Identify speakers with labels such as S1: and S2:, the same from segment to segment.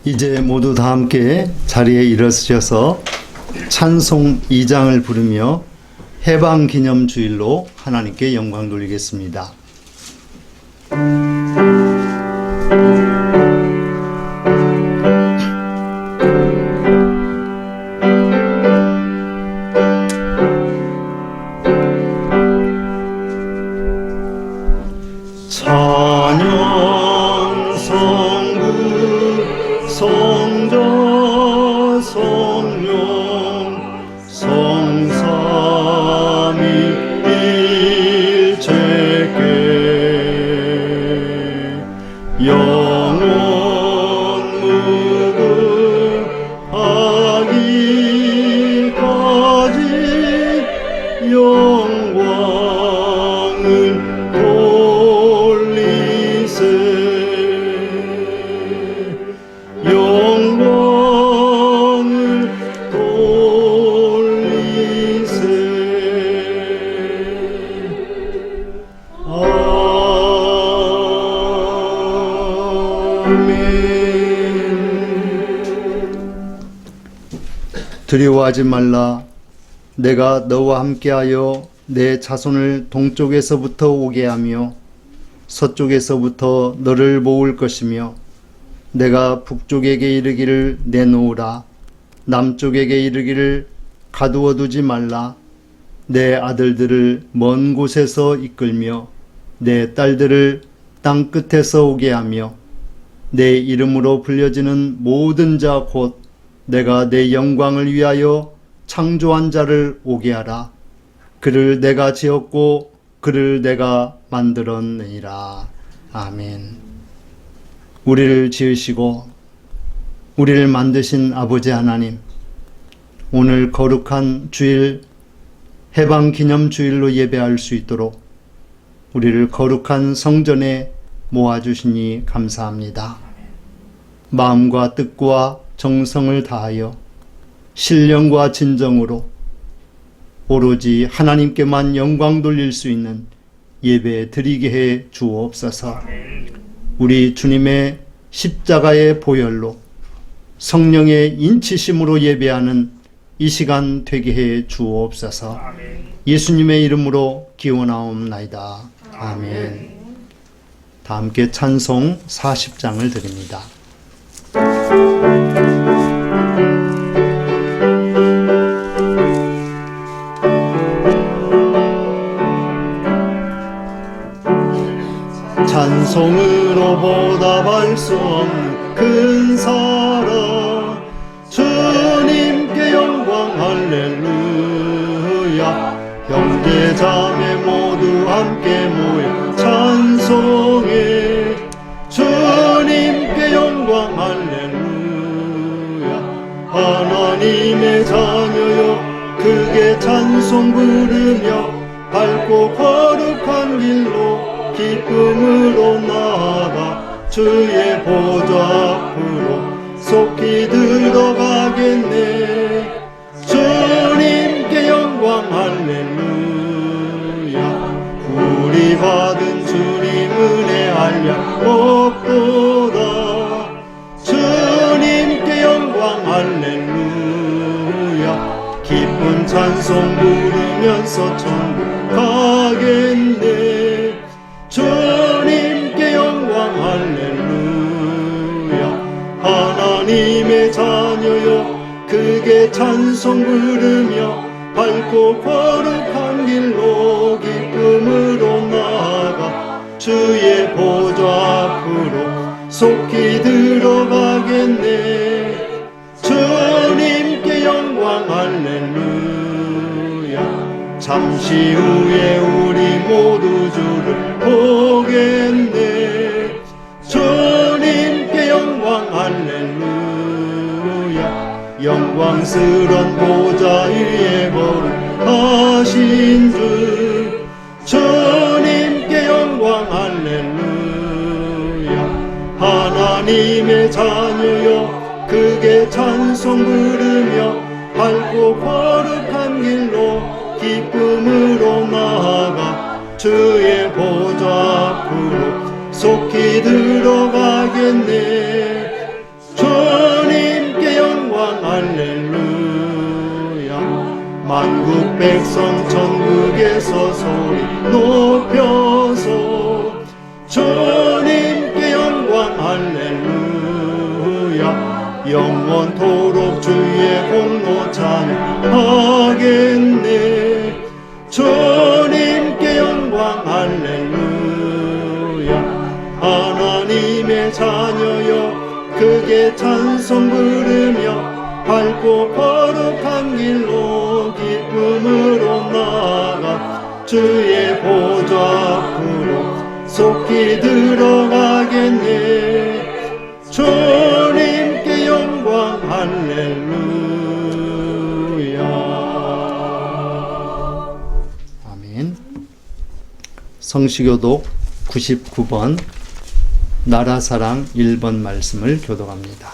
S1: 이제 모두 다 함께 자리에 일어서셔서 찬송 2장을 부르며 해방기념주일로 하나님께 영광 돌리겠습니다. 찬양 성부 성자 성령 성삼위일체께 영원 무궁하기까지 영광을 돌리세 영광을 돌리세 아멘. 두려워하지 말라. 내가 너와 함께하여 내 자손을 동쪽에서부터 오게 하며 서쪽에서부터 너를 모을 것이며 내가 북쪽에게 이르기를 내놓으라 남쪽에게 이르기를 가두어 두지 말라. 내 아들들을 먼 곳에서 이끌며 내 딸들을 땅 끝에서 오게 하며 내 이름으로 불려지는 모든 자 곧 내가 내 영광을 위하여 창조한 자를 오게 하라. 그를 내가 지었고 그를 내가 만들었느니라. 아멘. 우리를 지으시고 우리를 만드신 아버지 하나님, 오늘 거룩한 주일 해방기념주일로 예배할 수 있도록 우리를 거룩한 성전에 모아주시니 감사합니다. 마음과 뜻과 정성을 다하여 신령과 진정으로 오로지 하나님께만 영광 돌릴 수 있는 예배 드리게 해 주옵소서. 우리 주님의 십자가의 보혈로 성령의 인치심으로 예배하는 이 시간 되게 해 주옵소서. 예수님의 이름으로 기원하옵나이다. 아멘. 다 함께 찬송 40장을 드립니다. 찬송으로 보답할 수 없는 큰 사랑 주님께 영광 할렐루야. 형제 자매 모두 함께 모여 찬송해 주님께 영광 할렐루야. 하나님의 자녀여 크게 찬송 부르며 밝고 거룩한 길로 기쁨으로 나아가 주의 보좌 앞으로 속히 들어가겠네. 주님께 영광 할렐루야. 우리 받은 주님 은혜 한량 없도다. 주님께 영광 할렐루야. 기쁜 찬송 부르면서 천국 가겠네. 주님께 영광 할렐루야. 하나님의 자녀여 크게 찬송 부르며 밝고 거룩한 길로 기쁨으로 나아가 주의 보좌 앞으로 속히 들어가겠네. 주님께 영광 할렐루야. 잠시 후에 우리 모두 주를 보겠네. 주님께 영광 할렐루야. 영광스런 보좌 위에 거룩하신 주 주님께 영광 할렐루야. 하나님의 자녀여 크게 찬송 부르며 밝고 거룩한 길로 기쁨으로 나아가 주의 보좌 앞으로 속히 들어가겠네. 한국 백성 전국에서 소리 높여서 주님께 영광 할렐루야 영원토록 주의 공로 찬양하겠네 주님께 영광 할렐루야 하나님의 자녀여 크게 찬송 부르며 밝고 거룩한 길로 기쁨으로 나아가 주의 보좌 앞으로 속히 들어가겠네 주님께 영광 할렐루야 아멘. 성시교독 99번 나라사랑 1번 말씀을 교독합니다.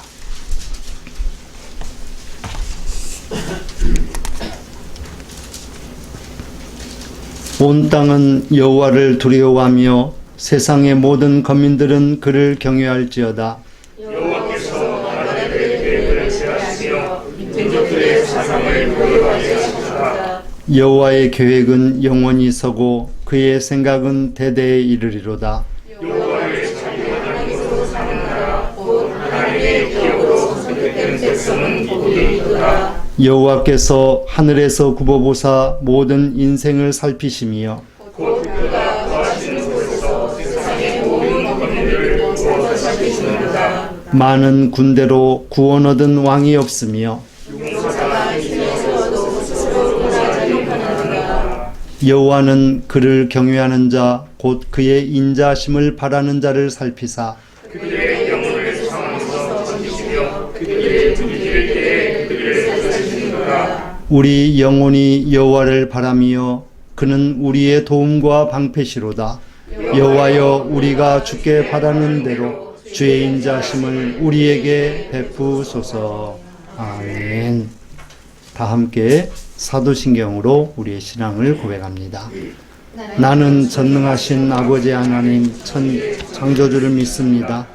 S1: 온 땅은 여호와를 두려워하며 세상의 모든 거민들은 그를 경외할지어다.
S2: 여호와께서 나라들의 계획을 제하시며 민족들의 사상을 모여하게 하시다.
S1: 여호와의 계획은 영원히 서고 그의 생각은 대대에 이르리로다.
S2: 여호와의 자유하나님으로 사는 나라 곧 하나님의 기업으로 선택된 백성은 복이리로다.
S1: 여호와께서 하늘에서 굽어보사 모든 인생을 살피시며
S2: 곧 그가 거하시는 곳에서 세상의 모든 거민들을 모아 살피시느니라.
S1: 많은 군대로 구원 얻은 왕이 없으며
S2: 용사가 중에서도 스스로 자족하느니라.
S1: 여호와는 그를 경외하는 자 곧 그의 인자심을 바라는 자를 살피사
S2: 그들의 영혼을 상하면서 던지시며 그들의 두기를 때에 그들을 살리시느니라.
S1: 우리 영혼이 여호와를 바라며 그는 우리의 도움과 방패시로다. 여호와여 우리가 주께 바라는 대로 주의 인자심을 우리에게 베푸소서. 아멘. 다 함께 사도신경으로 우리의 신앙을 고백합니다. 나는 전능하신 아버지 하나님 창조주를 믿습니다.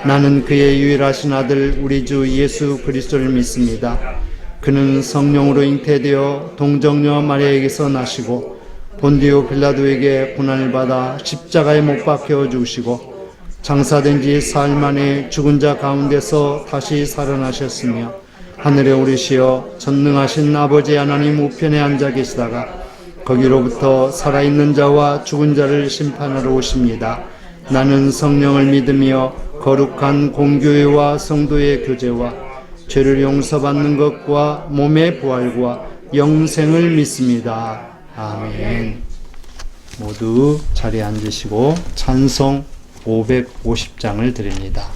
S1: 나는 그의 유일하신 아들 우리 주 예수 그리스도를 믿습니다. 그는 성령으로 잉태되어 동정녀 마리아에게서 나시고 본디오 빌라도에게 고난을 받아 십자가에 못 박혀 죽으시고 장사된 지 사흘 만에 죽은 자 가운데서 다시 살아나셨으며 하늘에 오르시어 전능하신 아버지 하나님 우편에 앉아 계시다가 거기로부터 살아있는 자와 죽은 자를 심판하러 오십니다. 나는 성령을 믿으며 거룩한 공교회와 성도의 교제와 죄를 용서받는 것과 몸의 부활과 영생을 믿습니다. 아멘. 모두 자리에 앉으시고 찬송 550장을 드립니다.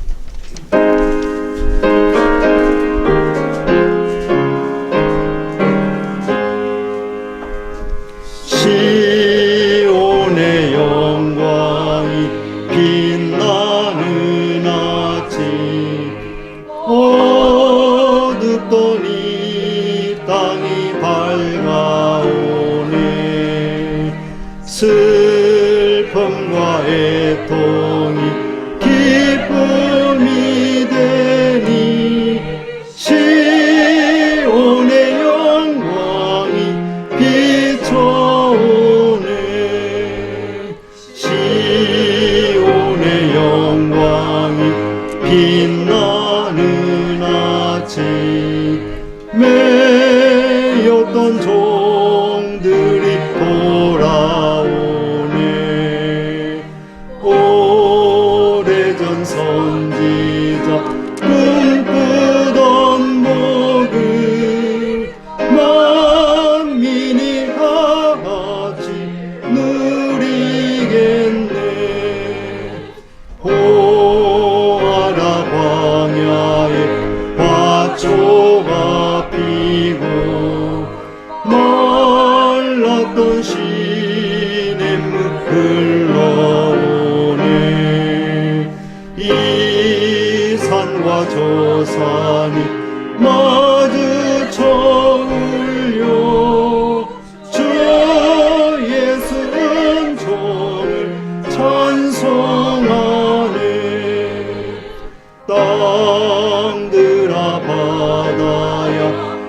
S1: 시온의 영광이 빛나는 아침 어둡던 이 땅이 밝아오네 슬픔과 애통이 기쁨이 되니 시온의 영광이 비춰오네 시온의 영광이 빛나는 아침 매였던 종들이 돌아오네 오래전 선지자 꿈꾸던 복을 만민이 다같이 누리겠네 보아라 광야에 밭초가 피고 말랐던 시냇물 흘러오네 이 산과 저 산이 마주쳐 울려 주 예수 은총을 찬송하네 땅들아 바다야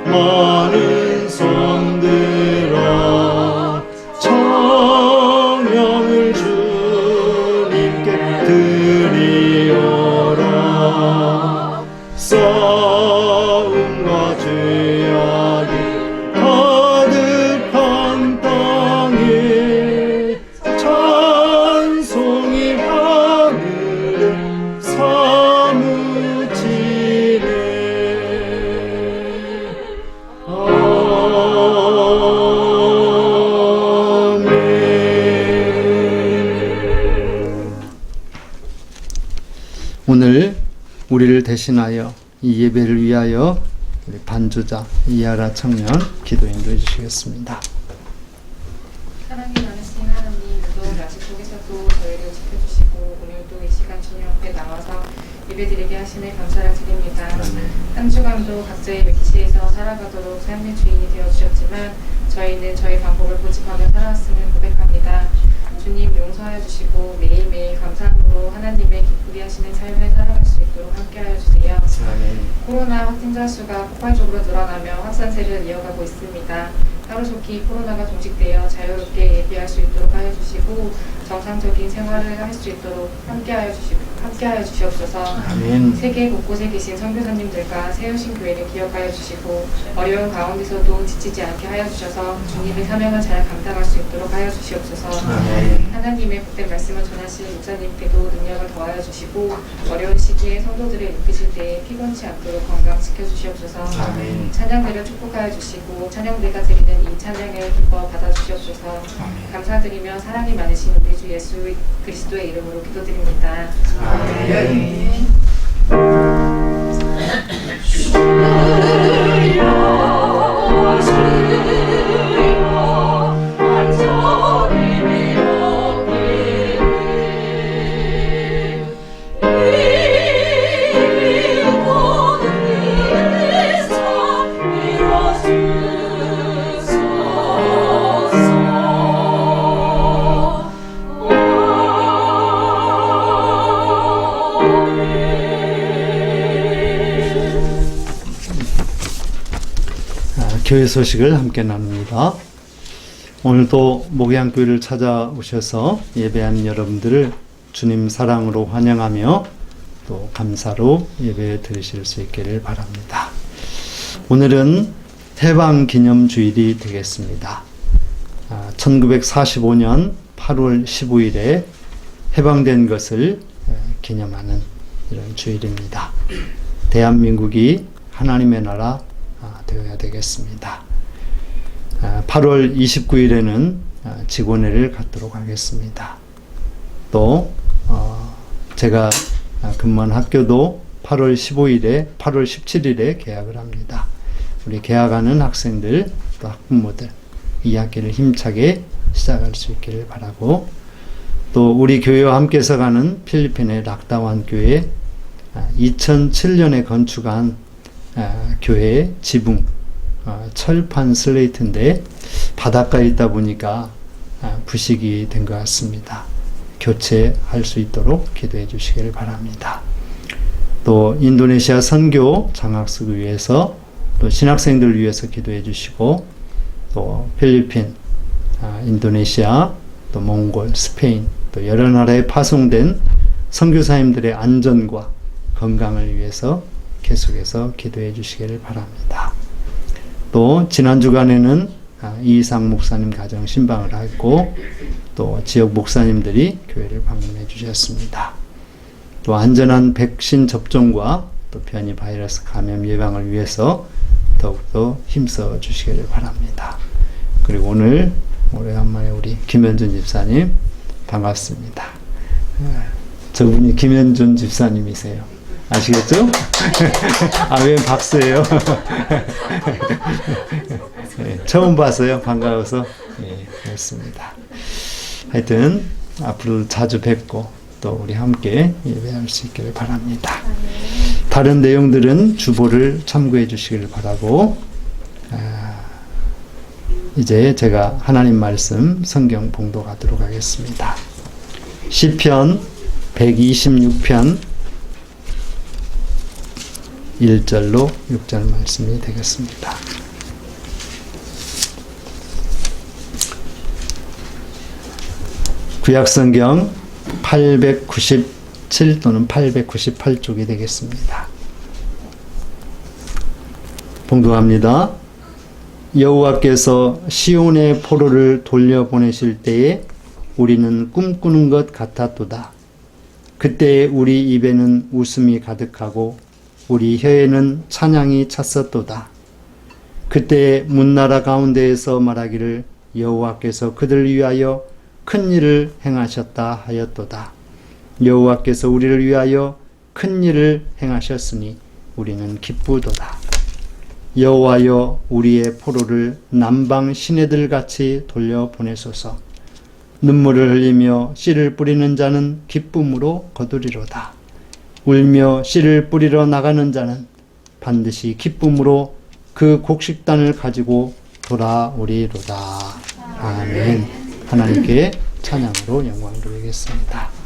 S1: 많은 성들 우리를 대신하여 이 예배를 위하여 우리 반주자 이하라 청년 기도 인도해 주시겠습니다.
S2: 사랑이 많으신 하나님, 무더운 날씨 속에서도 저희를 지켜주시고 오늘도 이 시간 주님 앞에 나와서 예배드리게 하시니 감사를 드립니다. 한 주간도 각자의 위치에서 살아가도록 삶의 주인이 되어주셨지만 저희는 저희 방법을 고집하며 살아왔음을 고백합니다. 주님 용서하여 주시고 매일매일 감사함으로 하나님의 기쁘게 하시는 삶을 살아갈 수 있도록 함께하여 주세요. 코로나 확진자 수가 폭발적으로 늘어나며 확산세를 이어가고 있습니다. 하루속히 코로나가 종식되어 자유롭게 예배할 수 있도록 하여 주시고 정상적인 생활을 할 수 있도록 함께하여 주시옵소서.
S1: 아멘.
S2: 세계 곳곳에 계신 선교사님들과 세우신 교회를 기억하여 주시고 어려운 가운데서도 지치지 않게 하여 주셔서 주님의 사명을 잘 감당할 수 있도록 하여 주시옵소서.
S1: 아멘.
S2: 하나님의 복된 말씀을 전하실 목사님께도 능력을 더하여 주시고 어려운 시기에 성도들을 이끄실 때에 피곤치 않도록 건강 지켜주시옵소서.
S1: 아멘.
S2: 찬양대를 축복하여 주시고 찬양대가 드리는 이 찬양을 기뻐 받아주시옵소서. 감사드리며 사랑이 많으신 우리 주 예수 그리스도의 이름으로 기도드립니다. 아멘.
S1: 교회 소식을 함께 나눕니다. 오늘도 목양교회를 찾아오셔서 예배한 여러분들을 주님 사랑으로 환영하며 또 감사로 예배 드리실 수 있기를 바랍니다. 오늘은 해방기념주일이 되겠습니다. 1945년 8월 15일에 해방된 것을 기념하는 이런 주일입니다. 대한민국이 하나님의 나라 되어야 되겠습니다. 8월 29일에는 직원회를 갖도록 하겠습니다. 또 제가 근무한 학교도 8월 15일에 8월 17일에 개학을 합니다. 우리 개학하는 학생들 또 학부모들 이 학기를 힘차게 시작할 수 있기를 바라고, 또 우리 교회와 함께서 가는 필리핀의 락다완 교회 2007년에 건축한 교회의 지붕 철판 슬레이트인데 바닷가에 있다 보니까 부식이 된 것 같습니다. 교체할 수 있도록 기도해 주시기를 바랍니다. 또 인도네시아 선교 장학식을 위해서 또 신학생들을 위해서 기도해 주시고, 또 필리핀, 인도네시아, 또 몽골, 스페인 또 여러 나라에 파송된 선교사님들의 안전과 건강을 위해서 계속해서 기도해 주시기를 바랍니다. 또 지난 주간에는 이상 목사님 가정 신방을 했고, 또 지역 목사님들이 교회를 방문해 주셨습니다. 또 안전한 백신 접종과 또 변이 바이러스 감염 예방을 위해서 더욱더 힘써 주시기를 바랍니다. 그리고 오늘 오래간만에 우리 김현준 집사님 반갑습니다. 저분이 김현준 집사님이세요. 아시겠죠? 왜 박수예요? 네, 처음 봤어요. 반가워서. 그렇습니다. 하여튼 앞으로 자주 뵙고 또 우리 함께 예배할 수 있기를 바랍니다. 다른 내용들은 주보를 참고해 주시기를 바라고, 이제 제가 하나님 말씀 성경 봉독하도록 하겠습니다. 시편 126편 1절로 6절 말씀이 되겠습니다. 구약성경 897 또는 898쪽이 되겠습니다. 봉독합니다. 여호와께서 시온의 포로를 돌려보내실 때에 우리는 꿈꾸는 것 같았도다. 그때 우리 입에는 웃음이 가득하고 우리 혀에는 찬양이 찼었도다. 그때 문나라 가운데에서 말하기를 여호와께서 그들을 위하여 큰 일을 행하셨다 하였도다. 여호와께서 우리를 위하여 큰 일을 행하셨으니 우리는 기쁘도다. 여호와여 우리의 포로를 남방 시내들 같이 돌려보내소서. 눈물을 흘리며 씨를 뿌리는 자는 기쁨으로 거두리로다. 울며 씨를 뿌리러 나가는 자는 반드시 기쁨으로 그 곡식단을 가지고 돌아오리로다. 아멘. 하나님께 찬양으로 영광을 돌리겠습니다.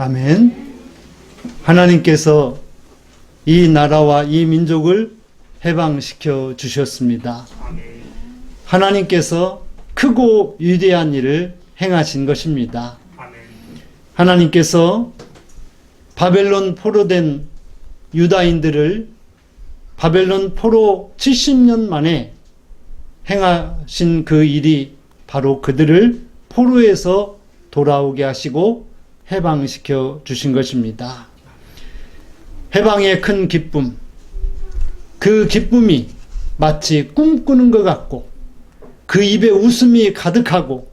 S1: 아멘. 하나님께서 이 나라와 이 민족을 해방시켜 주셨습니다. 하나님께서 크고 위대한 일을 행하신 것입니다. 하나님께서 바벨론 포로된 유다인들을 바벨론 포로 70년 만에 행하신 그 일이 바로 그들을 포로에서 돌아오게 하시고 해방시켜 주신 것입니다. 해방의 큰 기쁨, 그 기쁨이 마치 꿈꾸는 것 같고 그 입에 웃음이 가득하고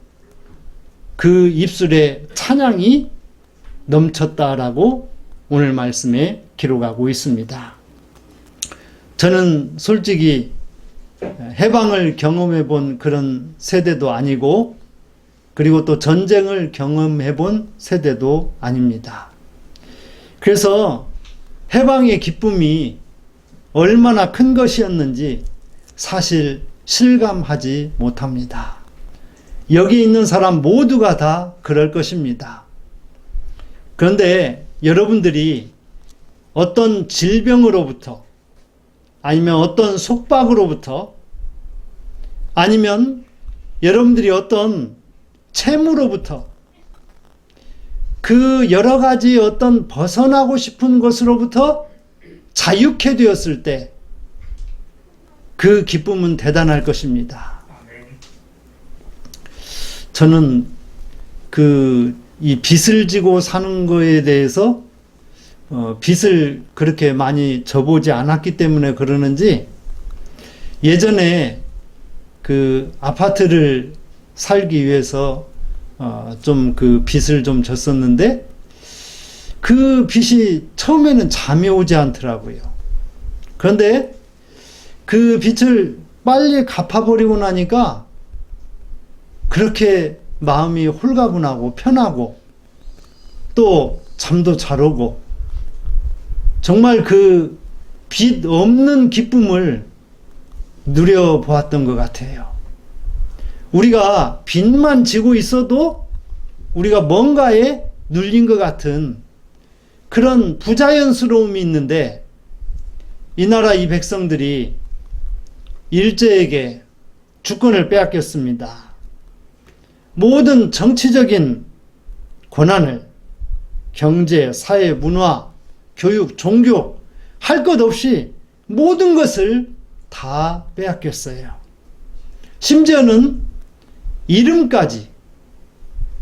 S1: 그 입술에 찬양이 넘쳤다라고 오늘 말씀에 기록하고 있습니다. 저는 솔직히 해방을 경험해 본 그런 세대도 아니고 그리고 또 전쟁을 경험해 본 세대도 아닙니다. 그래서 해방의 기쁨이 얼마나 큰 것이었는지 사실 실감하지 못합니다. 여기 있는 사람 모두가 다 그럴 것입니다. 그런데 여러분들이 어떤 질병으로부터 아니면 어떤 속박으로부터 아니면 여러분들이 어떤 채무로부터 그 여러 가지 어떤 벗어나고 싶은 것으로부터 자유케 되었을 때 그 기쁨은 대단할 것입니다. 저는 이 빚을 지고 사는 거에 대해서 빚을 그렇게 많이 져보지 않았기 때문에 그러는지 예전에 그 아파트를 살기 위해서 좀 그 빚을 좀 졌었는데 그 빚이 처음에는 잠이 오지 않더라고요. 그런데 그 빚을 빨리 갚아버리고 나니까 그렇게 마음이 홀가분하고 편하고 또 잠도 잘 오고 정말 그 빚 없는 기쁨을 누려보았던 것 같아요. 우리가 빚만 지고 있어도 우리가 뭔가에 눌린 것 같은 그런 부자연스러움이 있는데 이 나라 이 백성들이 일제에게 주권을 빼앗겼습니다. 모든 정치적인 권한을 경제, 사회, 문화, 교육, 종교 할 것 없이 모든 것을 다 빼앗겼어요. 심지어는 이름까지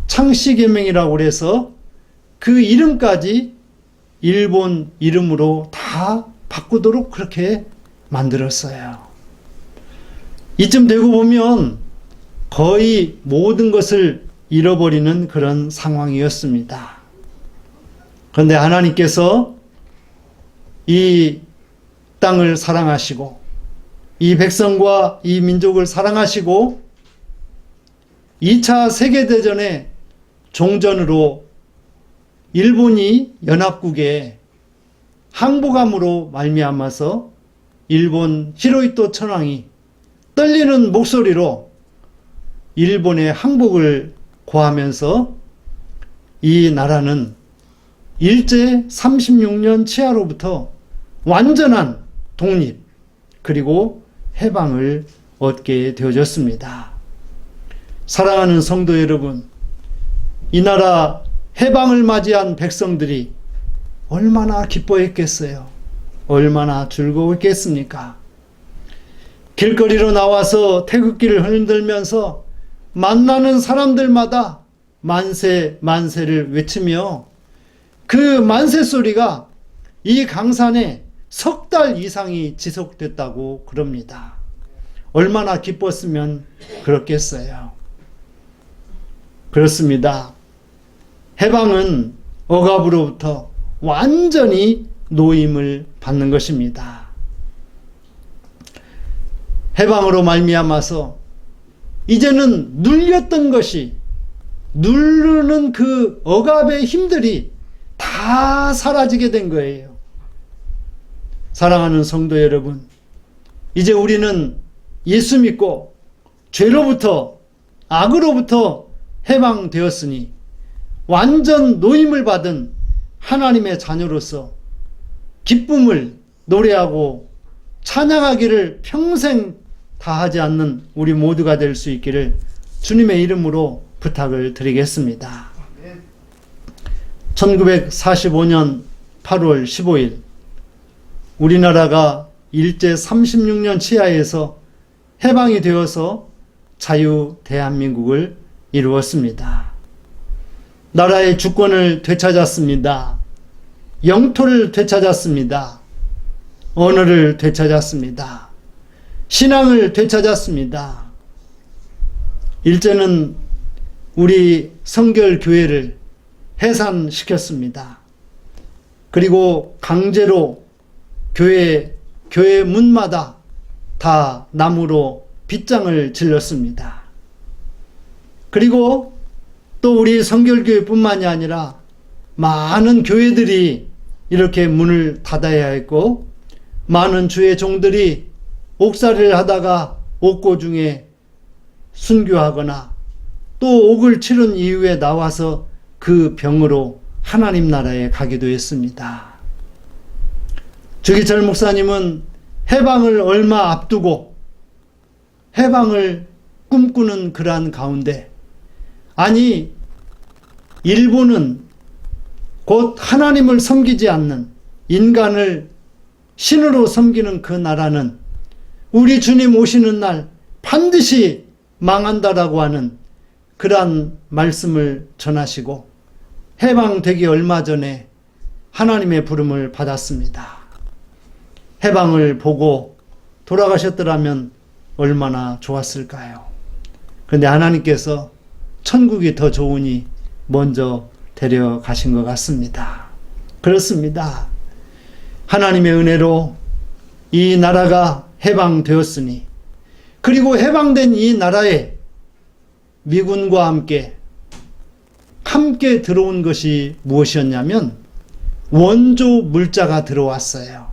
S1: 창씨개명이라고 해서 그 이름까지 일본 이름으로 다 바꾸도록 그렇게 만들었어요. 이쯤 되고 보면 거의 모든 것을 잃어버리는 그런 상황이었습니다. 그런데 하나님께서 이 땅을 사랑하시고 이 백성과 이 민족을 사랑하시고 2차 세계대전의 종전으로 일본이 연합국에 항복함으로 말미암아서 일본 히로히토 천황이 떨리는 목소리로 일본의 항복을 고하면서 이 나라는 일제 36년 치하로부터 완전한 독립 그리고 해방을 얻게 되어졌습니다. 사랑하는 성도 여러분, 이 나라 해방을 맞이한 백성들이 얼마나 기뻐했겠어요? 얼마나 즐거웠겠습니까? 길거리로 나와서 태극기를 흔들면서 만나는 사람들마다 만세 만세를 외치며 그 만세 소리가 이 강산에 석 달 이상이 지속됐다고 그럽니다. 얼마나 기뻤으면 그렇겠어요. 그렇습니다. 해방은 억압으로부터 완전히 노임을 받는 것입니다. 해방으로 말미암아서 이제는 눌렸던 것이 누르는 그 억압의 힘들이 다 사라지게 된 거예요. 사랑하는 성도 여러분, 이제 우리는 예수 믿고 죄로부터 악으로부터 해방되었으니 완전 노임을 받은 하나님의 자녀로서 기쁨을 노래하고 찬양하기를 평생 다하지 않는 우리 모두가 될 수 있기를 주님의 이름으로 부탁을 드리겠습니다. 1945년 8월 15일 우리나라가 일제 36년 치하에서 해방이 되어서 자유 대한민국을 이루었습니다. 나라의 주권을 되찾았습니다. 영토를 되찾았습니다. 언어를 되찾았습니다. 신앙을 되찾았습니다. 일제는 우리 성결교회를 해산시켰습니다. 그리고 강제로 교회 문마다 다 나무로 빗장을 질렀습니다. 그리고 또 우리 성결교회뿐만이 아니라 많은 교회들이 이렇게 문을 닫아야 했고 많은 주의 종들이 옥살이를 하다가 옥고 중에 순교하거나 또 옥을 치른 이후에 나와서 그 병으로 하나님 나라에 가기도 했습니다. 주기철 목사님은 해방을 얼마 앞두고 해방을 꿈꾸는 그러한 가운데 아니 일본은 곧 하나님을 섬기지 않는 인간을 신으로 섬기는 그 나라는 우리 주님 오시는 날 반드시 망한다라고 하는 그러한 말씀을 전하시고 해방되기 얼마 전에 하나님의 부름을 받았습니다. 해방을 보고 돌아가셨더라면 얼마나 좋았을까요? 그런데 하나님께서 천국이 더 좋으니 먼저 데려가신 것 같습니다. 그렇습니다. 하나님의 은혜로 이 나라가 해방되었으니, 그리고 해방된 이 나라에 미군과 함께 들어온 것이 무엇이었냐면 원조 물자가 들어왔어요.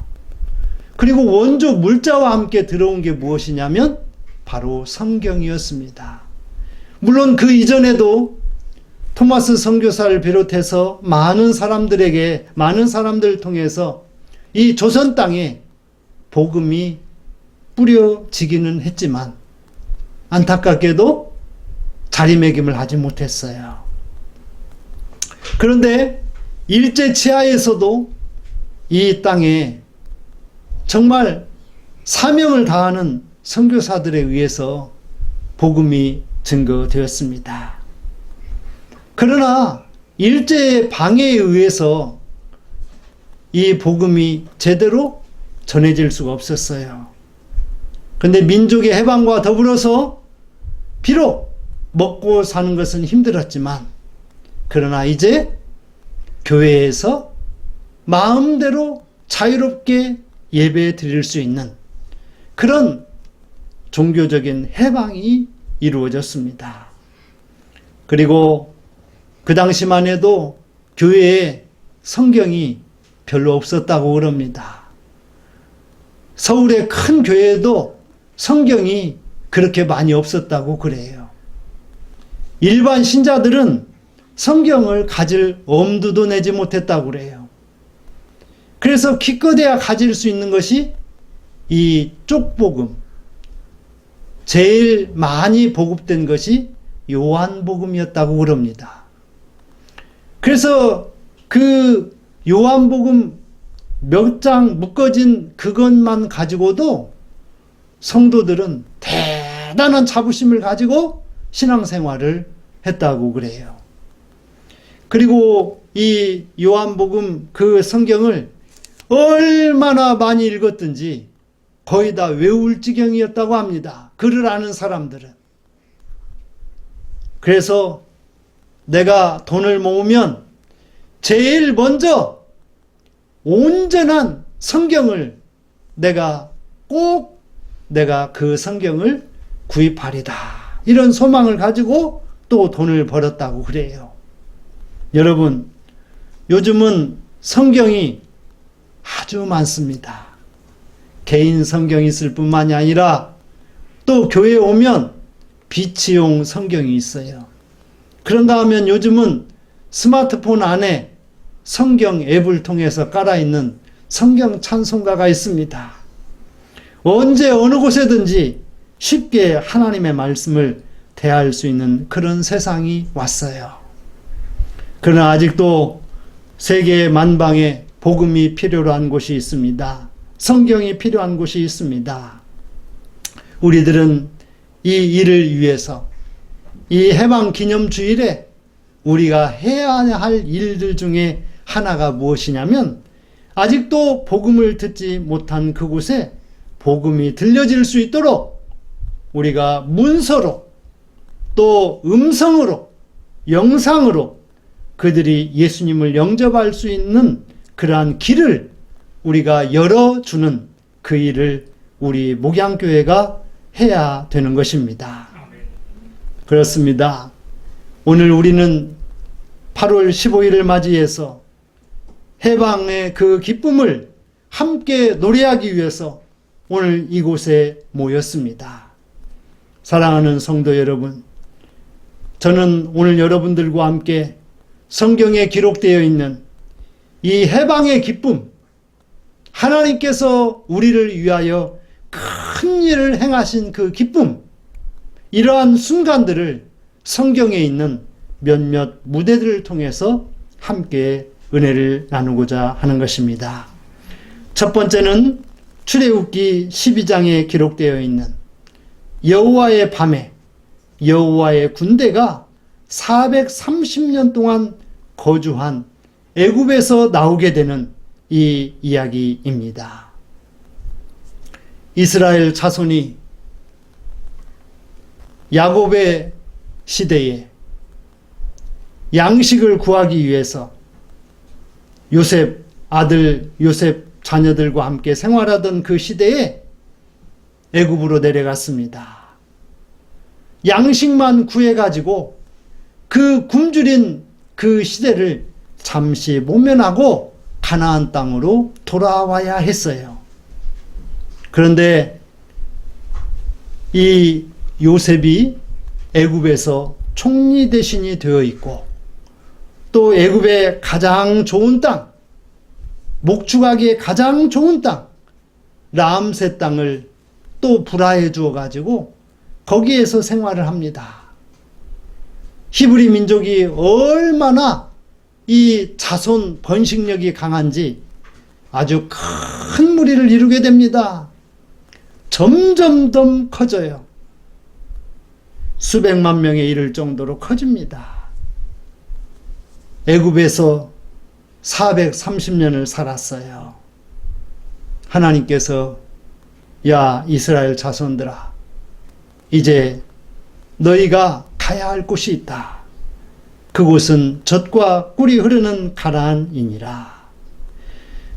S1: 그리고 원조 물자와 함께 들어온 게 무엇이냐면 바로 성경이었습니다. 물론 그 이전에도 토마스 선교사를 비롯해서 많은 사람들 통해서 이 조선 땅에 복음이 뿌려지기는 했지만 안타깝게도 자리매김을 하지 못했어요. 그런데 일제 치하에서도 이 땅에 정말 사명을 다하는 선교사들에 의해서 복음이 증거되었습니다. 그러나 일제의 방해에 의해서 이 복음이 제대로 전해질 수가 없었어요. 그런데 민족의 해방과 더불어서 비록 먹고 사는 것은 힘들었지만, 그러나 이제 교회에서 마음대로 자유롭게 예배 드릴 수 있는 그런 종교적인 해방이 이루어졌습니다. 그리고 그 당시만 해도 교회에 성경이 별로 없었다고 그럽니다. 서울의 큰 교회에도 성경이 그렇게 많이 없었다고 그래요. 일반 신자들은 성경을 가질 엄두도 내지 못했다고 그래요. 그래서 기껏해야 가질 수 있는 것이 이 쪽복음, 제일 많이 보급된 것이 요한복음이었다고 그럽니다. 그래서 그 요한복음 몇 장 묶어진 그것만 가지고도 성도들은 대단한 자부심을 가지고 신앙생활을 했다고 그래요. 그리고 이 요한복음 그 성경을 얼마나 많이 읽었든지 거의 다 외울 지경이었다고 합니다. 글을 아는 사람들은. 그래서 내가 돈을 모으면 제일 먼저 온전한 성경을 내가 그 성경을 구입하리다, 이런 소망을 가지고 또 돈을 벌었다고 그래요. 여러분, 요즘은 성경이 아주 많습니다. 개인 성경이 있을 뿐만이 아니라 또 교회에 오면 비치용 성경이 있어요. 그런가 하면 요즘은 스마트폰 안에 성경 앱을 통해서 깔아있는 성경 찬송가가 있습니다. 언제 어느 곳에든지 쉽게 하나님의 말씀을 대할 수 있는 그런 세상이 왔어요. 그러나 아직도 세계 만방에 복음이 필요로 한 곳이 있습니다. 성경이 필요한 곳이 있습니다. 우리들은 이 일을 위해서 이 해방 기념주일에 우리가 해야 할 일들 중에 하나가 무엇이냐면, 아직도 복음을 듣지 못한 그곳에 복음이 들려질 수 있도록 우리가 문서로 또 음성으로 영상으로 그들이 예수님을 영접할 수 있는 그러한 길을 우리가 열어주는 그 일을 우리 목양교회가 해야 되는 것입니다. 그렇습니다. 오늘 우리는 8월 15일을 맞이해서 해방의 그 기쁨을 함께 노래하기 위해서 오늘 이곳에 모였습니다. 사랑하는 성도 여러분, 저는 오늘 여러분들과 함께 성경에 기록되어 있는 이 해방의 기쁨, 하나님께서 우리를 위하여 큰 일을 행하신 그 기쁨, 이러한 순간들을 성경에 있는 몇몇 무대들을 통해서 함께 은혜를 나누고자 하는 것입니다. 첫 번째는 출애굽기 12장에 기록되어 있는 여호와의 밤에 여호와의 군대가 430년 동안 거주한 애굽에서 나오게 되는 이 이야기입니다. 이스라엘 자손이 야곱의 시대에 양식을 구하기 위해서 요셉 아들 요셉 자녀들과 함께 생활하던 그 시대에 애굽으로 내려갔습니다. 양식만 구해가지고 그 굶주린 그 시대를 잠시 모면하고 가나안 땅으로 돌아와야 했어요. 그런데 이 요셉이 애굽에서 총리 대신이 되어 있고 또 애굽의 가장 좋은 땅, 목축하기에 가장 좋은 땅, 람세 땅을 또 불화해 주어 가지고 거기에서 생활을 합니다. 히브리 민족이 얼마나 이 자손 번식력이 강한지 아주 큰 무리를 이루게 됩니다. 점점 더 커져요. 수백만 명에 이를 정도로 커집니다. 애굽에서 430년을 살았어요. 하나님께서 야 이스라엘 자손들아 이제 너희가 가야 할 곳이 있다. 그곳은 젖과 꿀이 흐르는 가나안이니라.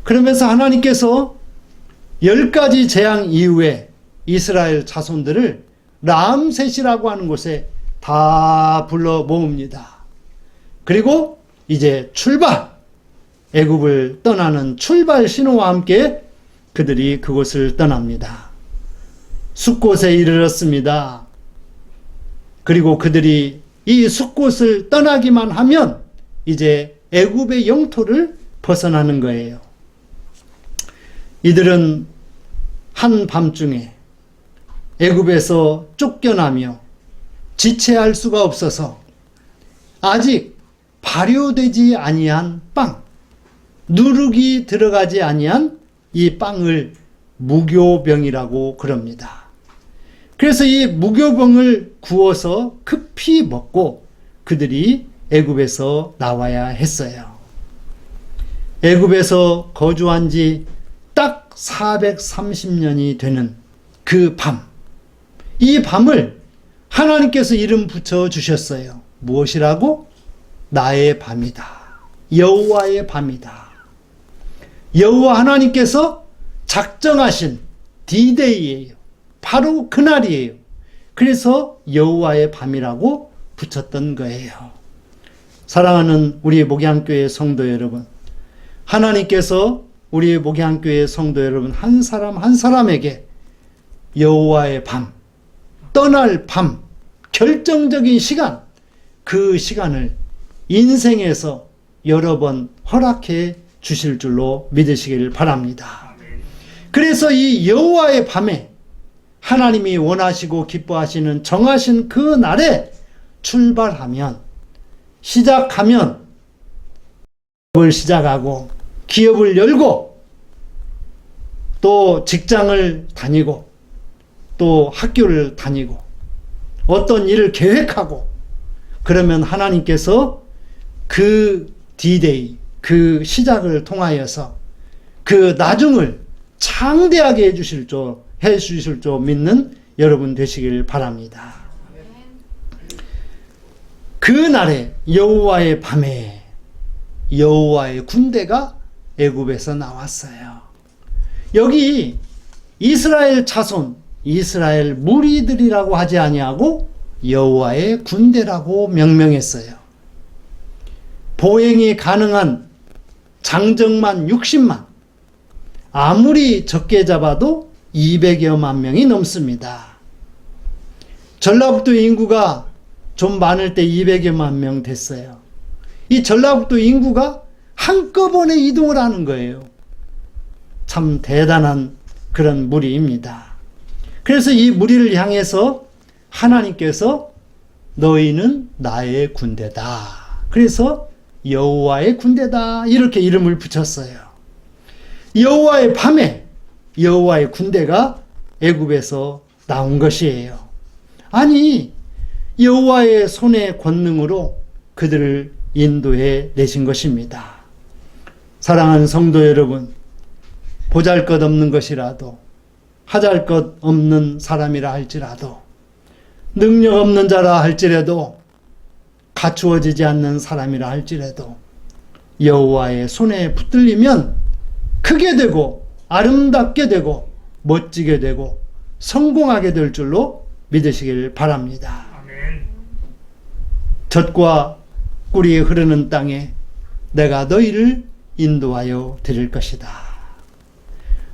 S1: 그러면서 하나님께서 10가지 재앙 이후에 이스라엘 자손들을 람셋이라고 하는 곳에 다 불러 모읍니다. 그리고 이제 출발! 애굽을 떠나는 출발 신호와 함께 그들이 그곳을 떠납니다. 숫곳에 이르렀습니다. 그리고 그들이 이 숫곳을 떠나기만 하면 이제 애굽의 영토를 벗어나는 거예요. 이들은 한밤중에 애굽에서 쫓겨나며 지체할 수가 없어서 아직 발효되지 아니한 빵, 누룩이 들어가지 아니한 이 빵을 무교병이라고 그럽니다. 그래서 이 무교병을 구워서 급히 먹고 그들이 애굽에서 나와야 했어요. 애굽에서 거주한 지 딱 430년이 되는 그 밤, 이 밤을 하나님께서 이름 붙여 주셨어요. 무엇이라고? 나의 밤이다. 여호와의 밤이다. 여호와 하나님께서 작정하신 D-Day예요. 바로 그날이에요. 그래서 여호와의 밤이라고 붙였던 거예요. 사랑하는 우리 목양교회 성도 여러분, 하나님께서 우리 목양교회 성도 여러분 한 사람 한 사람에게 여호와의 밤, 떠날 밤, 결정적인 시간, 그 시간을 인생에서 여러 번 허락해 주실 줄로 믿으시길 바랍니다. 그래서 이 여호와의 밤에 하나님이 원하시고 기뻐하시는 정하신 그 날에 출발하면, 시작하면 기업을 시작하고 기업을 열고 또 직장을 다니고 또 학교를 다니고 어떤 일을 계획하고 그러면 하나님께서 그 D-Day, 그 시작을 통하여서 그 나중을 창대하게 해주실 줄 믿는 여러분 되시길 바랍니다. 그 날에 여호와의 밤에 여호와의 군대가 애굽에서 나왔어요. 여기 이스라엘 자손, 이스라엘 무리들이라고 하지 아니하고 여호와의 군대라고 명명했어요. 보행이 가능한 장정만 60만, 아무리 적게 잡아도 200여만 명이 넘습니다. 전라북도 인구가 좀 많을 때 200여만 명 됐어요. 이 전라북도 인구가 한꺼번에 이동을 하는 거예요. 참 대단한 그런 무리입니다. 그래서 이 무리를 향해서 하나님께서 너희는 나의 군대다. 그래서 여호와의 군대다 이렇게 이름을 붙였어요. 여호와의 밤에 여호와의 군대가 애굽에서 나온 것이에요. 아니, 여호와의 손의 권능으로 그들을 인도해 내신 것입니다. 사랑하는 성도 여러분, 보잘것없는 것이라도, 하잘것없는 사람이라 할지라도, 능력 없는 자라 할지라도, 갖추어지지 않는 사람이라 할지라도 여호와의 손에 붙들리면 크게 되고 아름답게 되고 멋지게 되고 성공하게 될 줄로 믿으시길 바랍니다.
S3: 아멘.
S1: 젖과 꿀이 흐르는 땅에 내가 너희를 인도하여 드릴 것이다.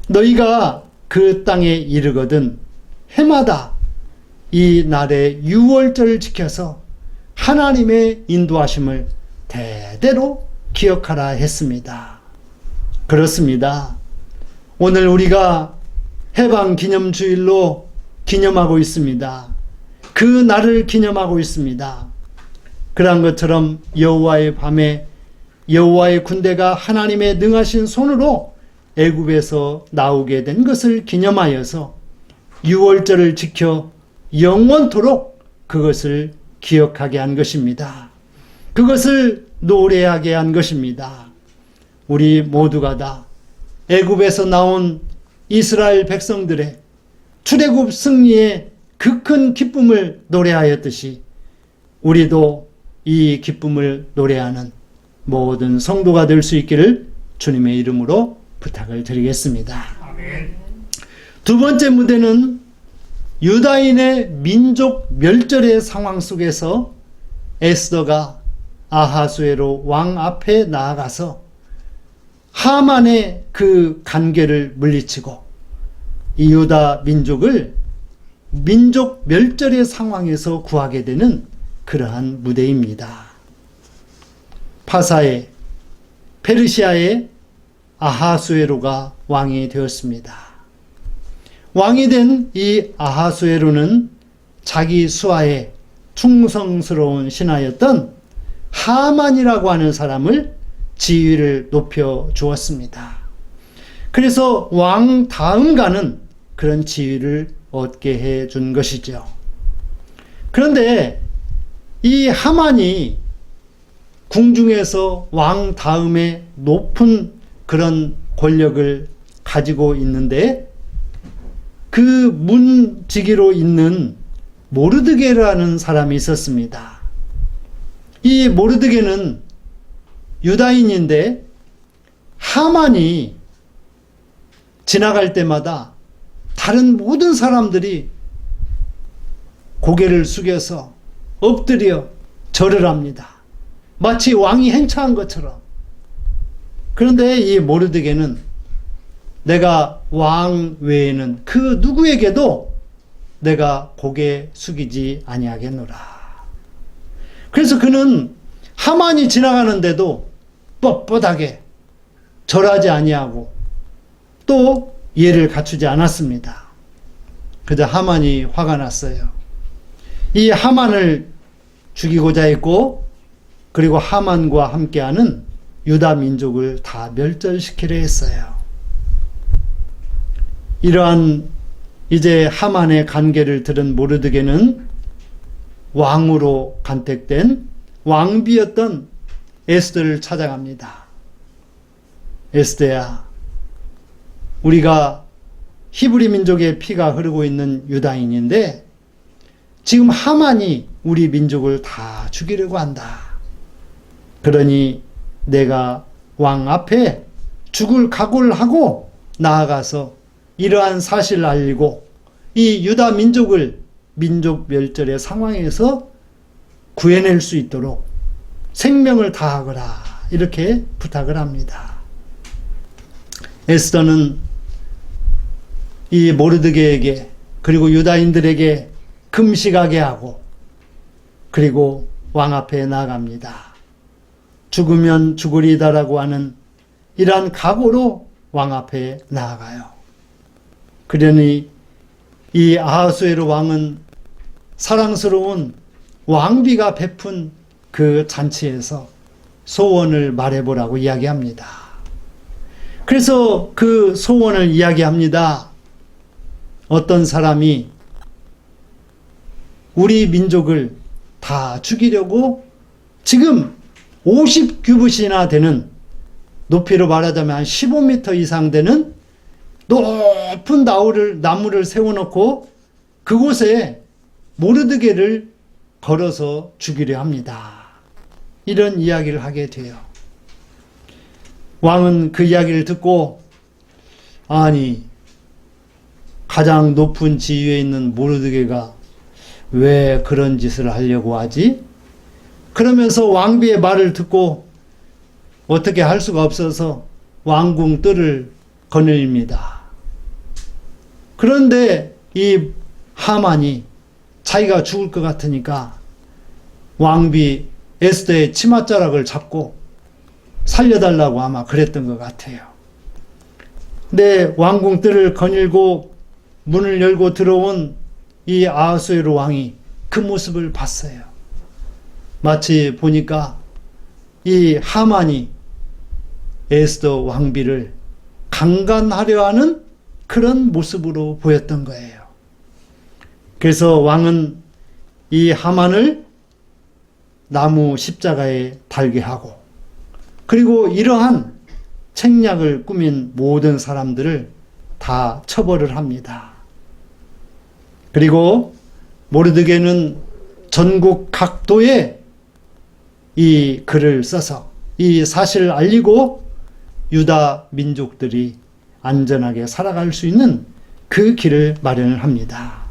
S1: 너희가 그 땅에 이르거든 해마다 이 날의 유월절을 지켜서 하나님의 인도하심을 대대로 기억하라 했습니다. 그렇습니다. 오늘 우리가 해방기념주일로 기념하고 있습니다. 그 날을 기념하고 있습니다. 그런 것처럼 여호와의 밤에 여호와의 군대가 하나님의 능하신 손으로 애굽에서 나오게 된 것을 기념하여서 유월절을 지켜 영원토록 그것을 기억하게 한 것입니다. 그것을 노래하게 한 것입니다. 우리 모두가 다 애굽에서 나온 이스라엘 백성들의 출애굽 승리의 그 큰 기쁨을 노래하였듯이 우리도 이 기쁨을 노래하는 모든 성도가 될 수 있기를 주님의 이름으로 부탁을 드리겠습니다.
S3: 아멘.
S1: 두 번째 무대는 유다인의 민족 멸절의 상황 속에서 에스더가 아하수에로 왕 앞에 나아가서 하만의 그 간계를 물리치고 이 유다 민족을 민족 멸절의 상황에서 구하게 되는 그러한 무대입니다. 파사에 페르시아의 아하수에로가 왕이 되었습니다. 왕이 된 이 아하수에로는 자기 수하에 충성스러운 신하였던 하만이라고 하는 사람을 지위를 높여 주었습니다. 그래서 왕 다음 가는 그런 지위를 얻게 해 준 것이죠. 그런데 이 하만이 궁중에서 왕 다음에 높은 그런 권력을 가지고 있는데 그 문지기로 있는 모르드게라는 사람이 있었습니다. 이 모르드게는 유다인인데 하만이 지나갈 때마다 다른 모든 사람들이 고개를 숙여서 엎드려 절을 합니다. 마치 왕이 행차한 것처럼. 그런데 이 모르드게는 내가 왕 외에는 그 누구에게도 내가 고개 숙이지 아니하겠노라. 그래서 그는 하만이 지나가는데도 뻣뻣하게 절하지 아니하고 또 예를 갖추지 않았습니다. 그저 하만이 화가 났어요. 이 하만을 죽이고자 했고 그리고 하만과 함께하는 유다 민족을 다 멸절시키려 했어요. 이러한 이제 하만의 간계를 들은 모르드게는 왕으로 간택된 왕비였던 에스더를 찾아갑니다. 에스더야, 우리가 히브리 민족의 피가 흐르고 있는 유다인인데 지금 하만이 우리 민족을 다 죽이려고 한다. 그러니 내가 왕 앞에 죽을 각오를 하고 나아가서 이러한 사실을 알리고 이 유다 민족을 민족 멸절의 상황에서 구해낼 수 있도록 생명을 다하거라 이렇게 부탁을 합니다. 에스더는 이 모르드게에게 그리고 유다인들에게 금식하게 하고 그리고 왕 앞에 나갑니다. 죽으면 죽으리다라고 하는 이러한 각오로 왕 앞에 나아가요. 그러니 이 아하수에로 왕은 사랑스러운 왕비가 베푼 그 잔치에서 소원을 말해보라고 이야기합니다. 그래서 그 소원을 이야기합니다. 어떤 사람이 우리 민족을 다 죽이려고 지금 50규빗이나 되는, 높이로 말하자면 한 15m 이상 되는 높은 나무를 세워놓고 그곳에 모르드게를 걸어서 죽이려 합니다. 이런 이야기를 하게 돼요. 왕은 그 이야기를 듣고, 아니, 가장 높은 지위에 있는 모르드게가 왜 그런 짓을 하려고 하지? 그러면서 왕비의 말을 듣고 어떻게 할 수가 없어서 왕궁 뜰을 거닐립니다. 그런데 이 하만이 자기가 죽을 것 같으니까 왕비 에스더의 치맛자락을 잡고 살려달라고 아마 그랬던 것 같아요. 근데 왕궁 뜰을 거닐고 문을 열고 들어온 이 아하수에로 왕이 그 모습을 봤어요. 마치 보니까 이 하만이 에스더 왕비를 강간하려 하는 그런 모습으로 보였던 거예요. 그래서 왕은 이 하만을 나무 십자가에 달게 하고, 그리고 이러한 책략을 꾸민 모든 사람들을 다 처벌을 합니다. 그리고 모르드게는 전국 각도에 이 글을 써서 이 사실을 알리고 유다 민족들이 안전하게 살아갈 수 있는 그 길을 마련을 합니다.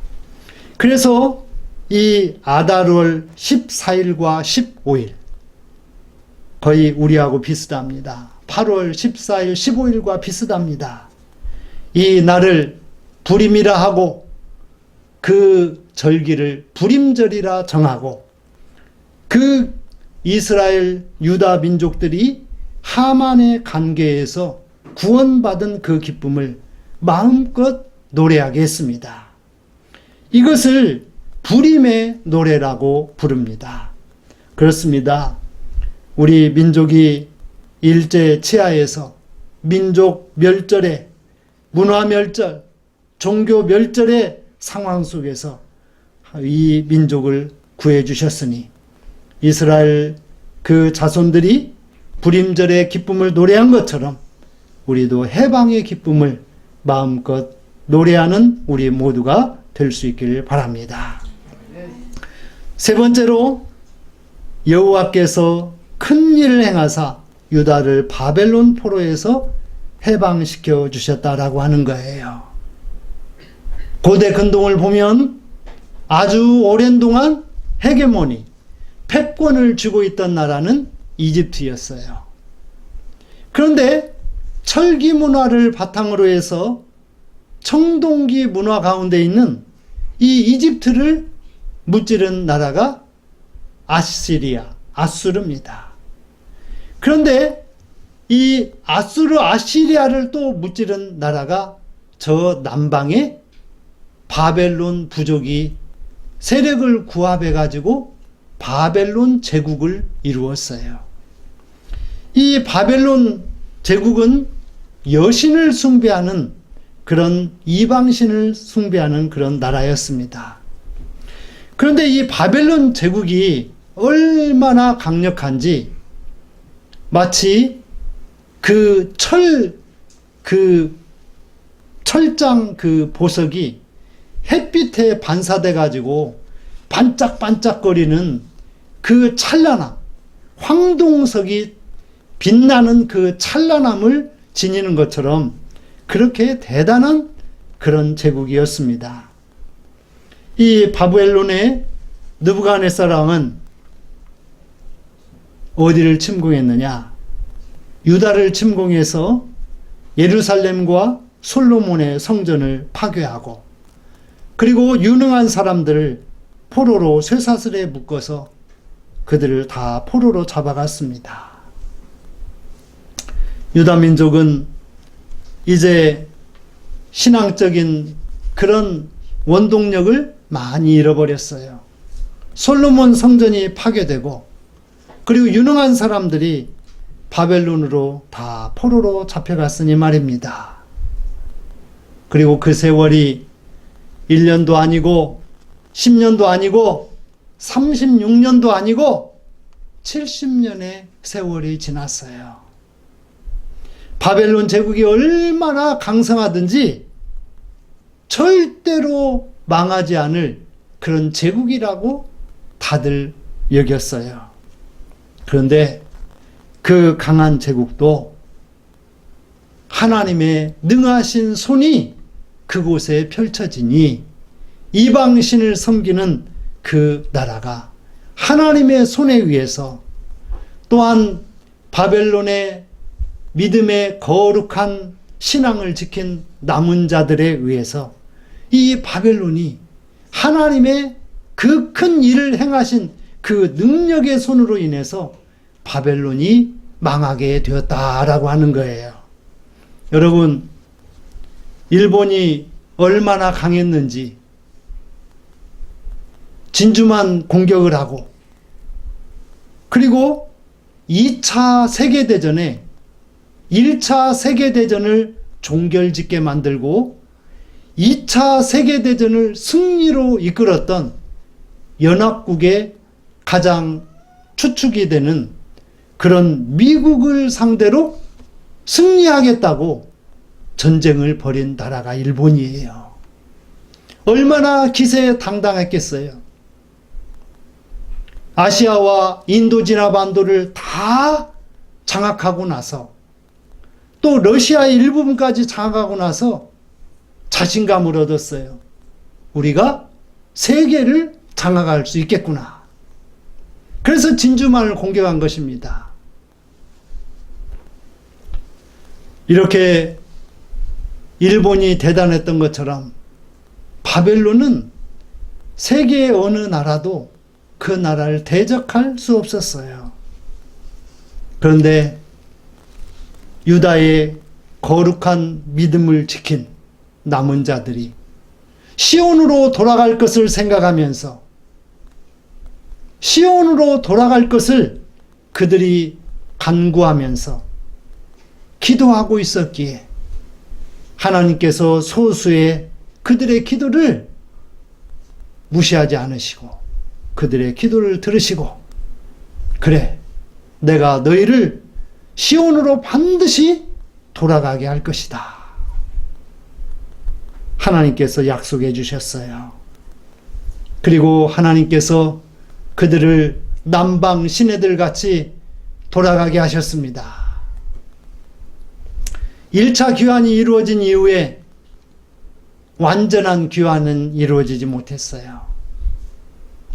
S1: 그래서 이 아달월 14일과 15일, 거의 우리하고 비슷합니다. 8월 14일, 15일과 비슷합니다. 이 날을 부림이라 하고 그 절기를 부림절이라 정하고, 그 이스라엘 유다 민족들이 하만의 관계에서 구원받은 그 기쁨을 마음껏 노래하게 했습니다. 이것을 부림의 노래라고 부릅니다. 그렇습니다. 우리 민족이 일제 치하에서 민족 멸절에, 문화 멸절, 종교 멸절의 상황 속에서 이 민족을 구해 주셨으니 이스라엘 그 자손들이 부림절의 기쁨을 노래한 것처럼 우리도 해방의 기쁨을 마음껏 노래하는 우리 모두가 될 수 있기를 바랍니다. 세 번째로, 여호와께서 큰 일을 행하사 유다를 바벨론 포로에서 해방시켜 주셨다라고 하는 거예요. 고대 근동을 보면 아주 오랜 동안 헤게모니, 패권을 쥐고 있던 나라는 이집트였어요. 그런데 철기 문화를 바탕으로 해서 청동기 문화 가운데 있는 이 이집트를 무찌른 나라가 아수르입니다. 그런데 이 아시리아를 또 무찌른 나라가 저 남방의 바벨론 부족이 세력을 구합해 가지고 바벨론 제국을 이루었어요. 이 바벨론 제국은 여신을 숭배하는 그런 이방신을 숭배하는 그런 나라였습니다. 그런데 이 바벨론 제국이 얼마나 강력한지 마치 철장 그 보석이 햇빛에 반사돼 가지고 반짝반짝거리는 그 찬란함, 황동석이 빛나는 그 찬란함을 지니는 것처럼 그렇게 대단한 그런 제국이었습니다. 이 바벨론의 느부갓네살 왕은 어디를 침공했느냐? 유다를 침공해서 예루살렘과 솔로몬의 성전을 파괴하고, 그리고 유능한 사람들을 포로로 쇠사슬에 묶어서 그들을 다 포로로 잡아갔습니다. 유다 민족은 이제 신앙적인 그런 원동력을 많이 잃어버렸어요. 솔로몬 성전이 파괴되고 그리고 유능한 사람들이 바벨론으로 다 포로로 잡혀갔으니 말입니다. 그리고 그 세월이 1년도 아니고 10년도 아니고 36년도 아니고 70년의 세월이 지났어요. 바벨론 제국이 얼마나 강성하든지 절대로 망하지 않을 그런 제국이라고 다들 여겼어요. 그런데 그 강한 제국도 하나님의 능하신 손이 그곳에 펼쳐지니 이방신을 섬기는 그 나라가 하나님의 손에 의해서 또한 바벨론의 믿음의 거룩한 신앙을 지킨 남은 자들에 의해서 이 바벨론이 하나님의 그 큰 일을 행하신 그 능력의 손으로 인해서 바벨론이 망하게 되었다라고 하는 거예요. 여러분, 일본이 얼마나 강했는지 진주만 공격을 하고 그리고 2차 세계대전에 1차 세계대전을 종결짓게 만들고 2차 세계대전을 승리로 이끌었던 연합국의 가장 추축이 되는 그런 미국을 상대로 승리하겠다고 전쟁을 벌인 나라가 일본이에요. 얼마나 기세당당했겠어요. 아시아와 인도지나 반도를 다 장악하고 나서 또 러시아의 일부분까지 장악하고 나서 자신감을 얻었어요. 우리가 세계를 장악할 수 있겠구나. 그래서 진주만을 공격한 것입니다. 이렇게 일본이 대단했던 것처럼 바벨론은 세계의 어느 나라도 그 나라를 대적할 수 없었어요. 그런데 유다의 거룩한 믿음을 지킨 남은 자들이 시온으로 돌아갈 것을 생각하면서 시온으로 돌아갈 것을 그들이 간구하면서 기도하고 있었기에 하나님께서 소수의 그들의 기도를 무시하지 않으시고 그들의 기도를 들으시고, 그래, 내가 너희를 시온으로 반드시 돌아가게 할 것이다. 하나님께서 약속해 주셨어요. 그리고 하나님께서 그들을 남방 시내들 같이 돌아가게 하셨습니다. 1차 귀환이 이루어진 이후에 완전한 귀환은 이루어지지 못했어요.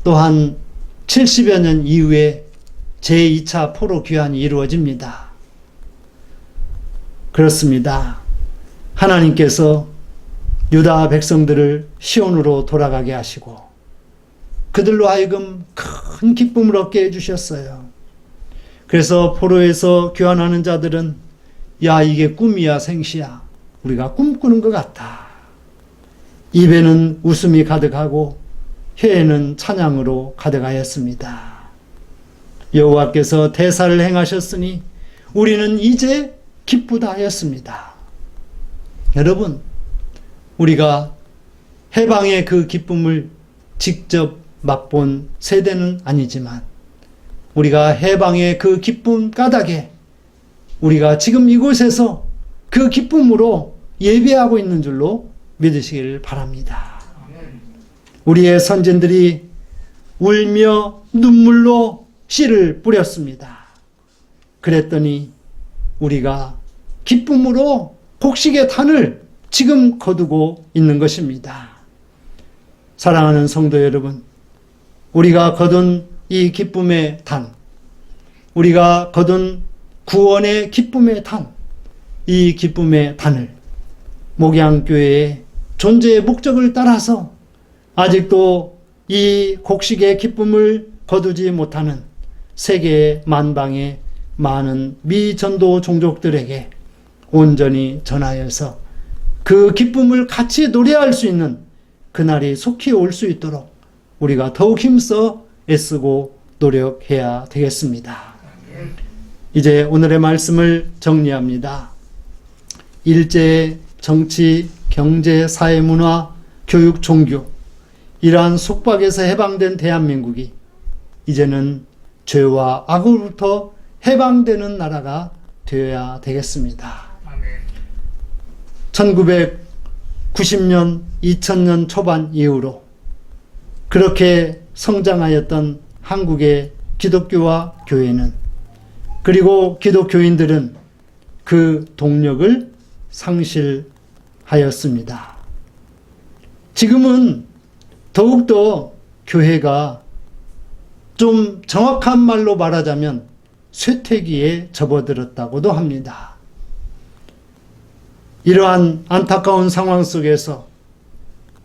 S1: 또한 70여 년 이후에 제2차 포로 귀환이 이루어집니다. 그렇습니다. 하나님께서 유다 백성들을 시온으로 돌아가게 하시고 그들로 하여금 큰 기쁨을 얻게 해주셨어요. 그래서 포로에서 귀환하는 자들은 야, 이게 꿈이야 생시야, 우리가 꿈꾸는 것 같아. 입에는 웃음이 가득하고 혀에는 찬양으로 가득하였습니다. 여호와께서 대사를 행하셨으니 우리는 이제 기쁘다 하였습니다. 여러분, 우리가 해방의 그 기쁨을 직접 맛본 세대는 아니지만 우리가 해방의 그 기쁨 까닭에 우리가 지금 이곳에서 그 기쁨으로 예배하고 있는 줄로 믿으시길 바랍니다. 우리의 선진들이 울며 눈물로 씨를 뿌렸습니다. 그랬더니 우리가 기쁨으로 곡식의 단을 지금 거두고 있는 것입니다. 사랑하는 성도 여러분, 우리가 거둔 이 기쁨의 단, 우리가 거둔 구원의 기쁨의 단, 이 기쁨의 단을 목양교회의 존재의 목적을 따라서 아직도 이 곡식의 기쁨을 거두지 못하는 세계의 만방의 많은 미전도 종족들에게 온전히 전하여서 그 기쁨을 같이 노래할 수 있는 그날이 속히 올 수 있도록 우리가 더욱 힘써 애쓰고 노력해야 되겠습니다. 이제 오늘의 말씀을 정리합니다. 일제, 정치, 경제, 사회, 문화, 교육, 종교 이러한 속박에서 해방된 대한민국이 이제는 죄와 악으로부터 해방되는 나라가 되어야 되겠습니다. 1990년, 2000년 초반 이후로 그렇게 성장하였던 한국의 기독교와 교회는, 그리고 기독교인들은 그 동력을 상실하였습니다. 지금은 더욱더 교회가 좀 정확한 말로 말하자면 쇠퇴기에 접어들었다고도 합니다. 이러한 안타까운 상황 속에서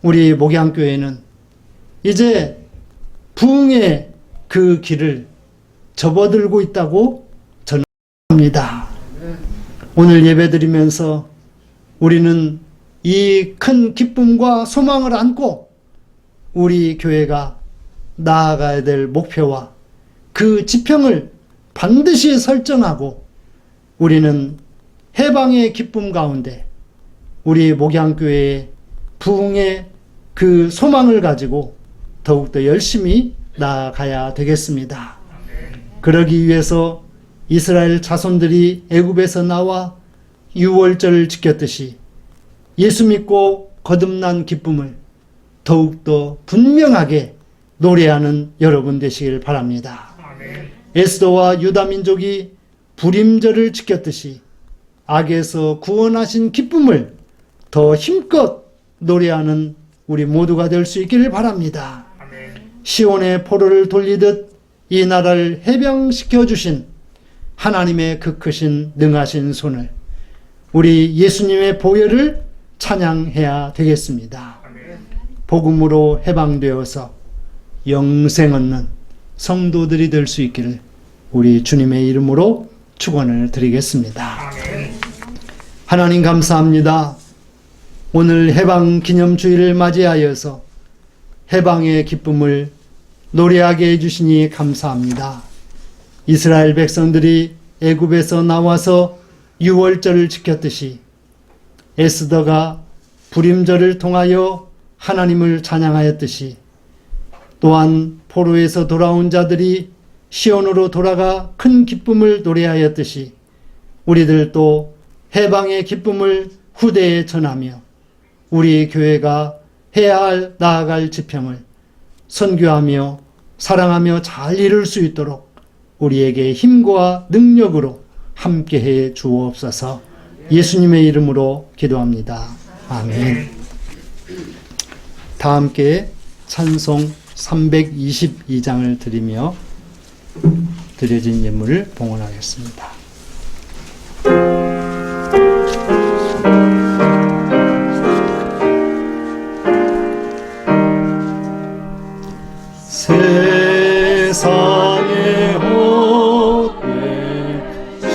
S1: 우리 목양교회는 이제 부흥의 그 길을 접어들고 있다고 전합니다. 오늘 예배드리면서 우리는 이 큰 기쁨과 소망을 안고 우리 교회가 나아가야 될 목표와 그 지평을 반드시 설정하고 우리는 해방의 기쁨 가운데 우리 목양교회의 부흥의 그 소망을 가지고 더욱더 열심히 나아가야 되겠습니다. 그러기 위해서 이스라엘 자손들이 애굽에서 나와 유월절을 지켰듯이 예수 믿고 거듭난 기쁨을 더욱더 분명하게 노래하는 여러분 되시길 바랍니다. 에스더와 유다 민족이 불임절을 지켰듯이 악에서 구원하신 기쁨을 더 힘껏 노래하는 우리 모두가 될 수 있기를 바랍니다. 시온의 포로를 돌리듯 이 나라를 해방시켜 주신 하나님의 그 크신 능하신 손을, 우리 예수님의 보혈을 찬양해야 되겠습니다. 복음으로 해방되어서 영생 얻는 성도들이 될 수 있기를 우리 주님의 이름으로 축원을 드리겠습니다. 하나님 감사합니다. 오늘 해방 기념주일을 맞이하여서 해방의 기쁨을 노래하게 해주시니 감사합니다. 이스라엘 백성들이 애굽에서 나와서 유월절을 지켰듯이 에스더가 불임절을 통하여 하나님을 찬양하였듯이, 또한 포로에서 돌아온 자들이 시온으로 돌아가 큰 기쁨을 노래하였듯이 우리들도 해방의 기쁨을 후대에 전하며 우리 교회가 해야 할 나아갈 지평을 선교하며 사랑하며 잘 이룰 수 있도록 우리에게 힘과 능력으로 함께해 주옵소서. 예수님의 이름으로 기도합니다. 아멘. 다 함께 찬송 322장을 드리며 드려진 예물을 봉헌하겠습니다. 세상의 헛되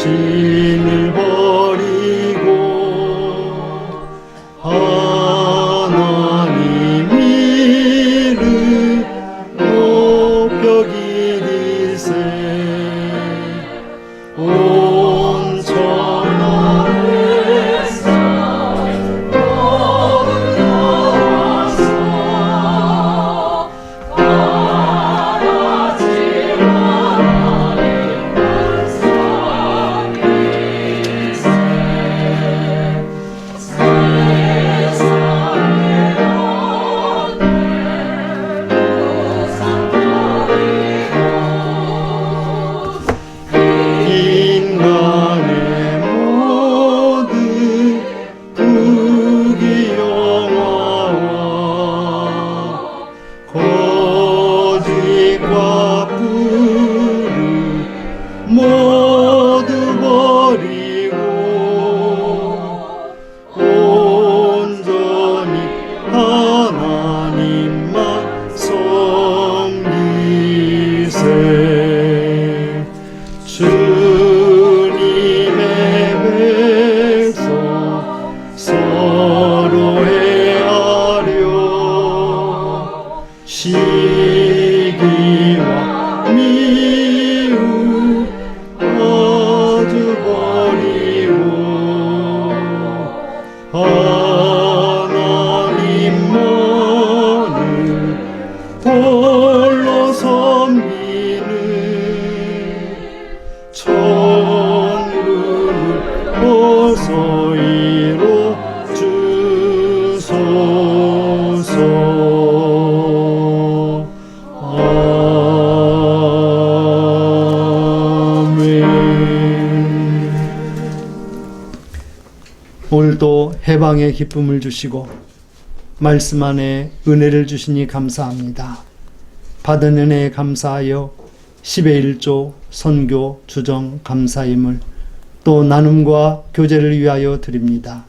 S1: 신을 버리고 하나님 이름 높여 기리세. 온 천하에서 너는 나와서 바라지 해방의 기쁨을 주시고 말씀 안에 은혜를 주시니 감사합니다. 받은 은혜에 감사하여 10의 1조 선교 주정 감사임을 또 나눔과 교제를 위하여 드립니다.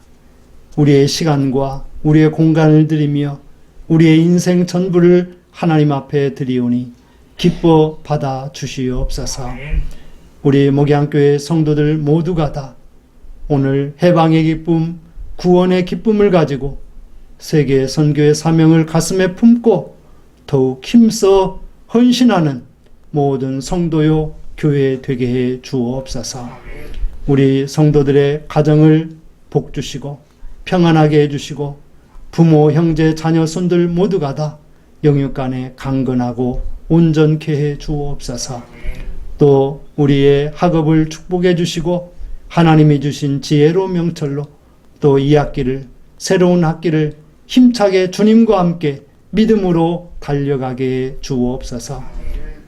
S1: 우리의 시간과 우리의 공간을 드리며 우리의 인생 전부를 하나님 앞에 드리오니 기뻐 받아 주시옵소서. 우리 목양교회 성도들 모두가 다 오늘 해방의 기쁨, 구원의 기쁨을 가지고 세계 선교의 사명을 가슴에 품고 더욱 힘써 헌신하는 모든 성도요 교회 되게 해 주옵소서. 우리 성도들의 가정을 복 주시고 평안하게 해주시고 부모, 형제, 자녀, 손들 모두가 다 영육간에 강건하고 온전케 해 주옵소서. 또 우리의 학업을 축복해 주시고 하나님이 주신 지혜로 명철로 또 이 학기를, 새로운 학기를 힘차게 주님과 함께 믿음으로 달려가게 해 주옵소서.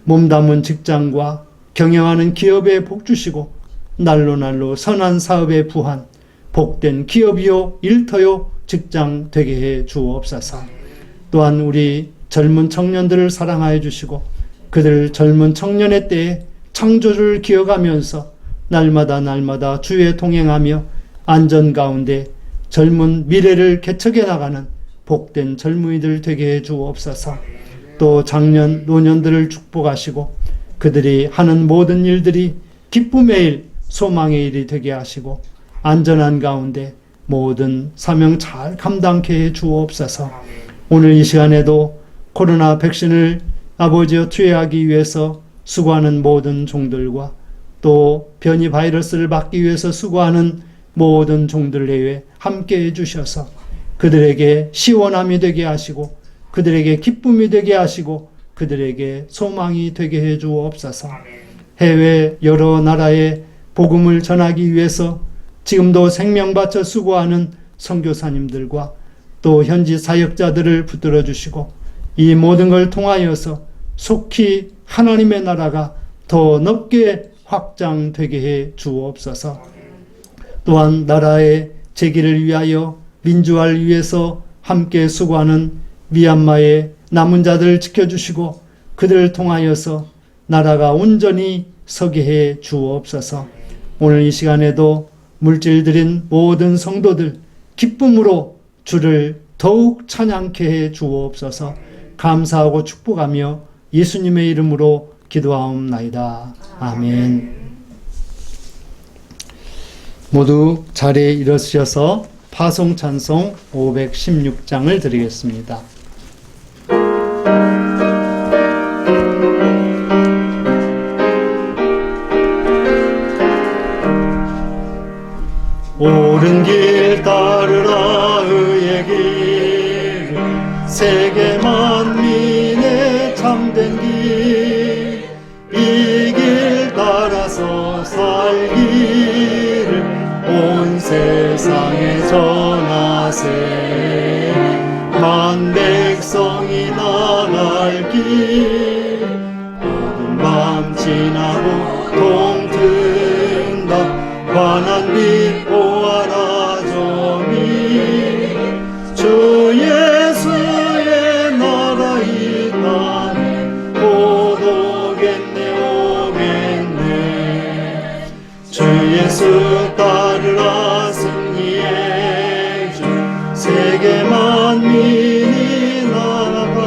S1: 몸담은 직장과 경영하는 기업에 복 주시고 날로 날로 선한 사업에 부한 복된 기업이요 일터요 직장 되게 해 주옵소서. 또한 우리 젊은 청년들을 사랑하여 주시고 그들 젊은 청년의 때에 창조주를 기억하면서 날마다 주에 동행하며 안전 가운데 젊은 미래를 개척해 나가는 복된 젊은이들 되게 해 주옵소서. 또 장년, 노년들을 축복하시고 그들이 하는 모든 일들이 기쁨의 일, 소망의 일이 되게 하시고 안전한 가운데 모든 사명 잘 감당케 해 주옵소서. 오늘 이 시간에도 코로나 백신을 아버지여 투여하기 위해서 수고하는 모든 종들과 또 변이 바이러스를 막기 위해서 수고하는 모든 종들 내외 함께 해주셔서 그들에게 시원함이 되게 하시고 그들에게 기쁨이 되게 하시고 그들에게 소망이 되게 해 주옵소서. 해외 여러 나라에 복음을 전하기 위해서 지금도 생명 바쳐 수고하는 선교사님들과 또 현지 사역자들을 붙들어 주시고 이 모든 걸 통하여서 속히 하나님의 나라가 더 넓게 확장되게 해 주옵소서. 또한 나라의 재기를 위하여 민주화를 위해서 함께 수고하는 미얀마의 남은 자들을 지켜주시고 그들을 통하여서 나라가 온전히 서게 해 주옵소서. 오늘 이 시간에도 물질 드린 모든 성도들 기쁨으로 주를 더욱 찬양케 해 주옵소서. 감사하고 축복하며 예수님의 이름으로 기도하옵나이다. 아멘. 모두 자리에 일어서셔서 파송 찬송 516장을 드리겠습니다. 옳은 길 따르라 의의 길 세계 만민의 참된 길 이 길 따라서 살기를 온 세상에 전하세 만 백성이 나갈 길 어두운 밤 지나고 동튼다 환한 빛 보아라 저미 주 예수의 나라 이 땅에 곧 오겠네 오겠네 주 예수 따르라 승리의 주 세계 만민이 나아가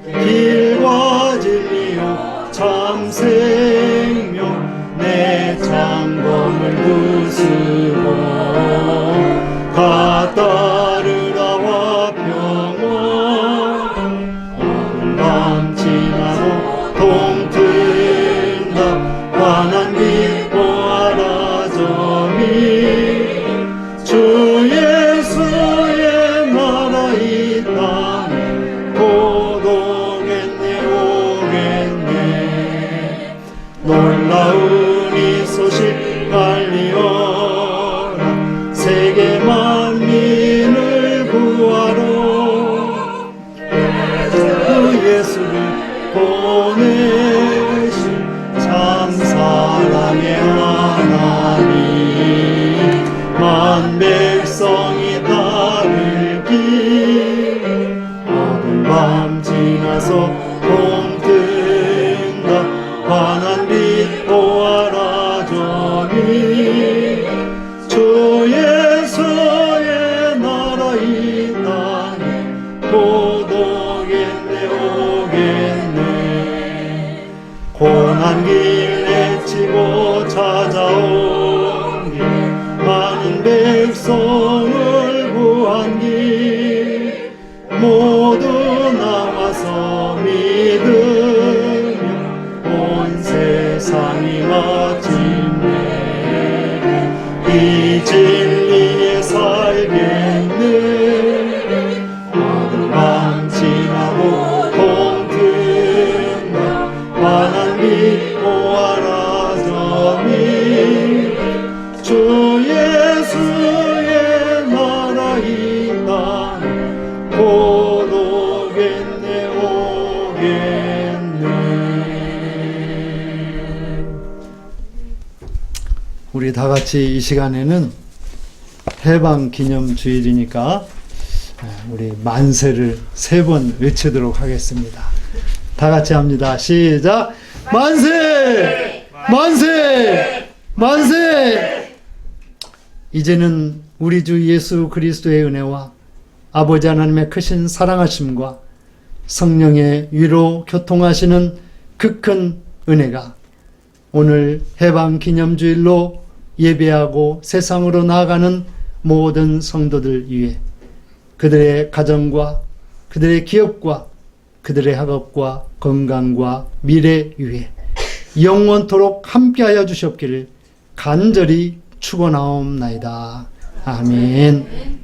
S1: 길과 진리요 참 생명 내 장검을 부수고 가 따르라와 평화 온 밤 지나고 동튼다 환한 빛 보아라 저미 주 예수의 나라 이 땅에 곧 오겠네 오겠네 놀라운 이 소식 알리어라 세계 만민을 우리 다 같이 이 시간에는 해방 기념 주일이니까 우리 만세를 3번 외치도록 하겠습니다. 다 같이 합니다. 시작. 만세! 만세! 만세! 이제는 우리 주 예수 그리스도의 은혜와 아버지 하나님의 크신 사랑하심과 성령의 위로 교통하시는 그 큰 은혜가 오늘 해방 기념주일로 예배하고 세상으로 나아가는 모든 성도들 위해 그들의 가정과 그들의 기업과 그들의 학업과 건강과 미래 위해 영원토록 함께하여 주시옵기를 간절히 축원하옵나이다. 아멘.